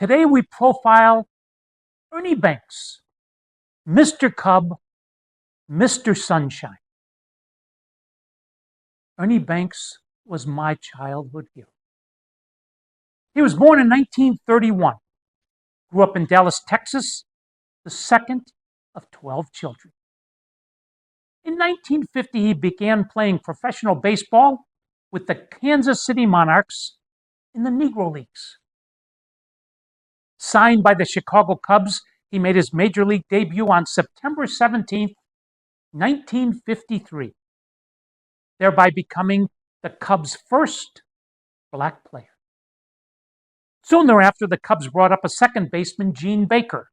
Today we profile Ernie Banks, Mr. Cub, Mr. Sunshine. Ernie Banks was my childhood hero. He was born in 1931, grew up in Dallas, Texas, the second of 12 children. In 1950, he began playing professional baseball with the Kansas City Monarchs in the Negro Leagues. Signed by the Chicago Cubs, he made his major league debut on September 17th, 1953, thereby becoming the Cubs' first black player. Soon thereafter, the Cubs brought up a second baseman, Gene Baker,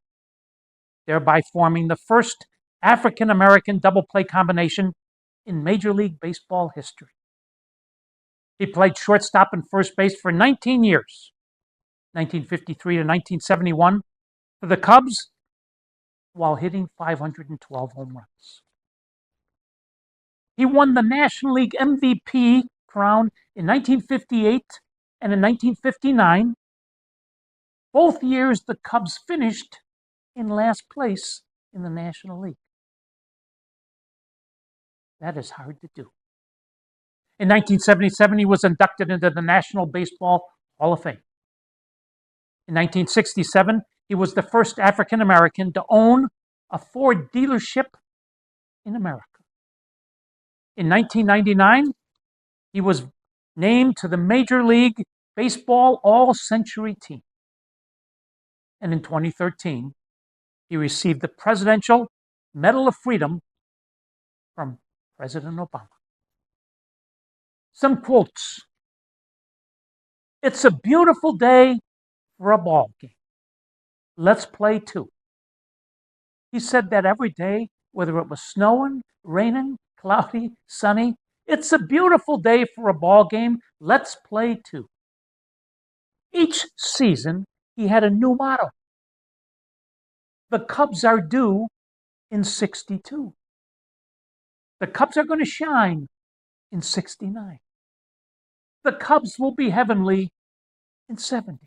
thereby forming the first African-American double play combination in Major League Baseball history. He played shortstop and first base for 19 years, 1953 to 1971, for the Cubs, while hitting 512 home runs. He won the National League MVP crown in 1958 and in 1959. Both years, the Cubs finished in last place in the National League. That is hard to do. In 1977, he was inducted into the National Baseball Hall of Fame. In 1967, he was the first African American to own a Ford dealership in America. In 1999, he was named to the Major League Baseball All-Century team. And in 2013, he received the Presidential Medal of Freedom from President Obama. Some quotes. It's a beautiful day for a ball game. Let's play two. He said that every day, whether it was snowing, raining, cloudy, sunny. It's a beautiful day for a ball game. Let's play two. Each season, he had a new motto. The Cubs are due in 62. The Cubs are going to shine in 69. The Cubs will be heavenly in 70.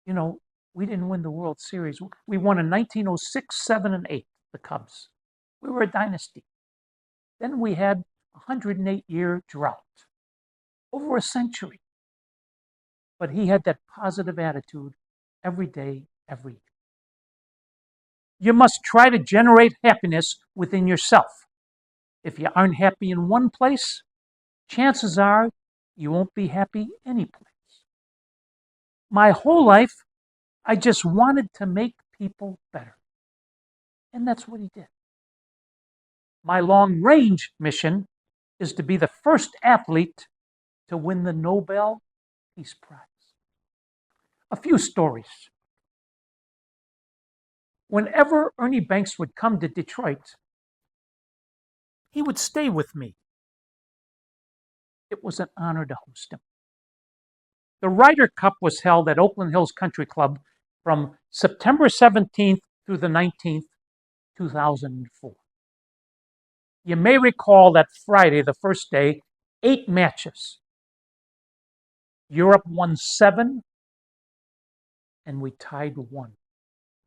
You know, we didn't win the World Series. We won in 1906, 7, and 8, the Cubs. We were a dynasty. Then we had a 108-year drought, over a century. But he had that positive attitude every day, every year. You must try to generate happiness within yourself. If you aren't happy in one place, chances are you won't be happy any place. My whole life, I just wanted to make people better. And that's what he did. My long-range mission is to be the first athlete to win the Nobel Peace Prize. A few stories. Whenever Ernie Banks would come to Detroit, he would stay with me. It was an honor to host him. The Ryder Cup was held at Oakland Hills Country Club from September 17th through the 19th, 2004. You may recall that Friday, the first day, 8 matches. Europe won 7, and we tied 1.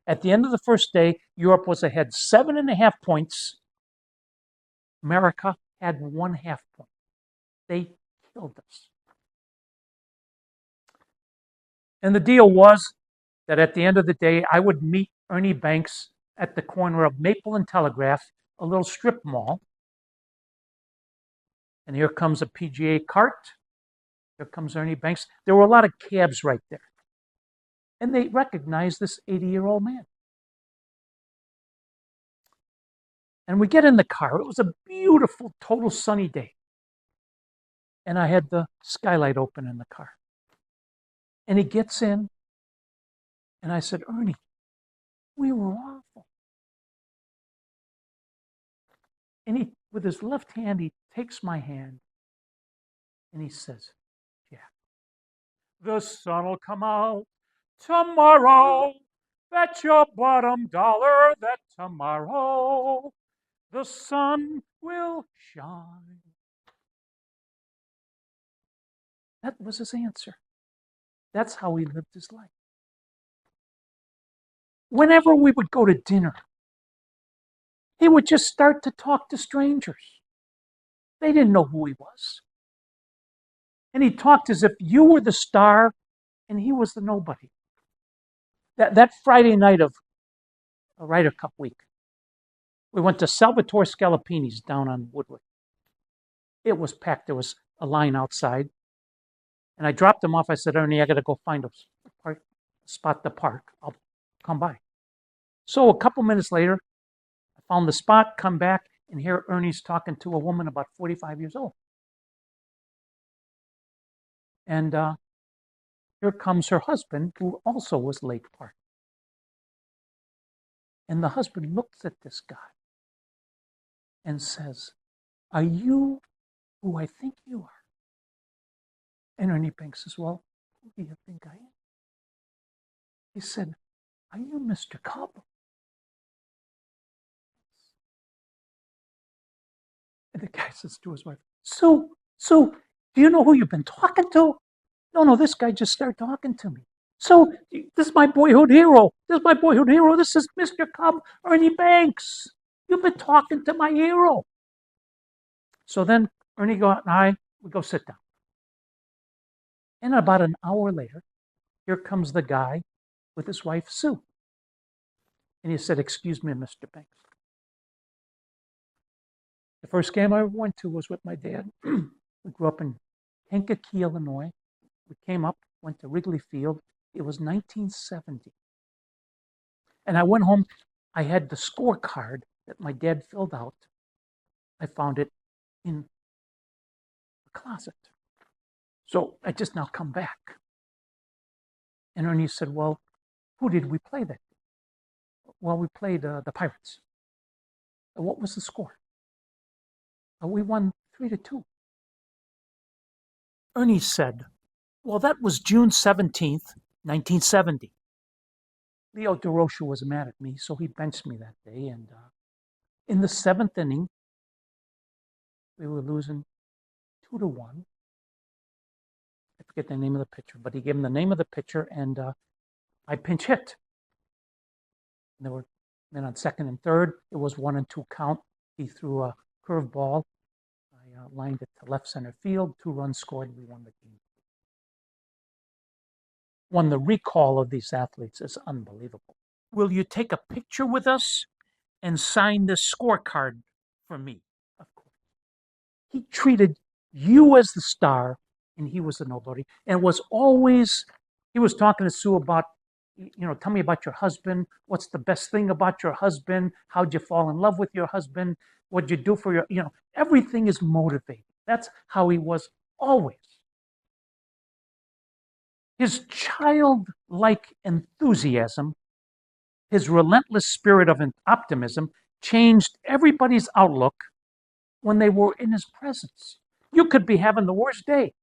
At the end of the first day, Europe was ahead 7.5 points. America had 1/2 point. They killed us. And the deal was that at the end of the day, I would meet Ernie Banks at the corner of Maple and Telegraph, a little strip mall. And here comes a PGA cart. Here comes Ernie Banks. There were a lot of cabs right there. And they recognized this 80-year-old man. And we get in the car. It was a beautiful, total sunny day. And I had the skylight open in the car. And he gets in. And I said, Ernie, we were awful. And he, with his left hand, he takes my hand. And he says, Jack, the sun will come out tomorrow. Bet your bottom dollar that tomorrow the sun will shine. That was his answer. That's how he lived his life. Whenever we would go to dinner, he would just start to talk to strangers. They didn't know who he was. And he talked as if you were the star and he was the nobody. That Friday night of a Ryder Cup week, we went to Salvatore Scalapini's down on Woodward. It was packed. There was a line outside. And I dropped him off. I said, Ernie, I got to go find a spot to park. I'll come by. So a couple minutes later, I found the spot, come back, and here Ernie's talking to a woman about 45 years old. And here comes her husband, who also was late parked. And the husband looks at this guy and says, are you who I think you are? And Ernie Banks says, well, who do you think I am? He said, are you Mr. Cobb? And the guy says to his wife, Sue, do you know who you've been talking to? No, this guy just started talking to me. So this is my boyhood hero. This is Mr. Cobb, Ernie Banks. You've been talking to my hero. So then Ernie and we go sit down. And about an hour later, here comes the guy with his wife, Sue. And he said, excuse me, Mr. Banks. The first game I ever went to was with my dad. We grew up in Kankakee, Illinois. We came up, went to Wrigley Field. It was 1970. And I went home. I had the scorecard that my dad filled out. I found it in the closet. So I just now come back. And Ernie said, well, who did we play that day? Well, we played the Pirates. What was the score? We won 3-2. Ernie said, well, that was June 17th, 1970. Leo DeRocha was mad at me, so he benched me that day. And in the seventh inning, we were losing 2-1. I forget the name of the pitcher, but he gave him the name of the pitcher, and I pinch hit. And there were men on second and third. It was 1-2 count. He threw a curveball. I lined it to left center field. 2 runs scored, and we won the game. The recall of these athletes is unbelievable. Will you take a picture with us and sign this scorecard for me? Of course. He treated you as the star, and he was the nobody. And was always, he was talking to Sue about, tell me about your husband. What's the best thing about your husband? How'd you fall in love with your husband? What'd you do for your, everything is motivating. That's how he was always. His childlike enthusiasm, his relentless spirit of optimism changed everybody's outlook when they were in his presence. You could be having the worst day,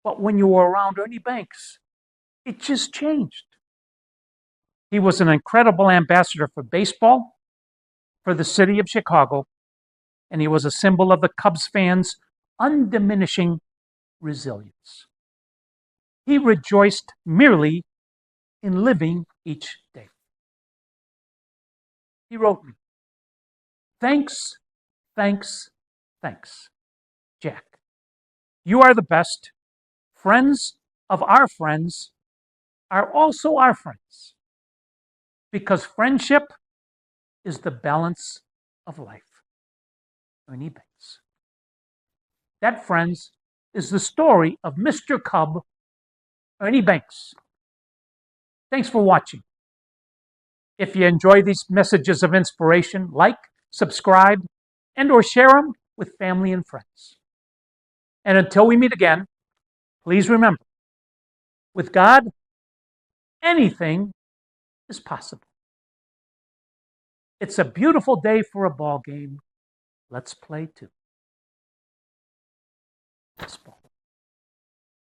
but when you were around Ernie Banks, it just changed. He was an incredible ambassador for baseball, for the city of Chicago, and he was a symbol of the Cubs fans' undiminishing resilience. He rejoiced merely in living each day. He wrote me, thanks, Jack. You are the best. Friends of our friends are also our friends, because friendship is the balance of life. Ernie Banks. That, friends, is the story of Mr. Cub, Ernie Banks. Thanks for watching. If you enjoy these messages of inspiration, like, subscribe, and or share them with family and friends. And until we meet again, please remember, with God, anything is possible. It's a beautiful day for a ball game. Let's play too. Baseball.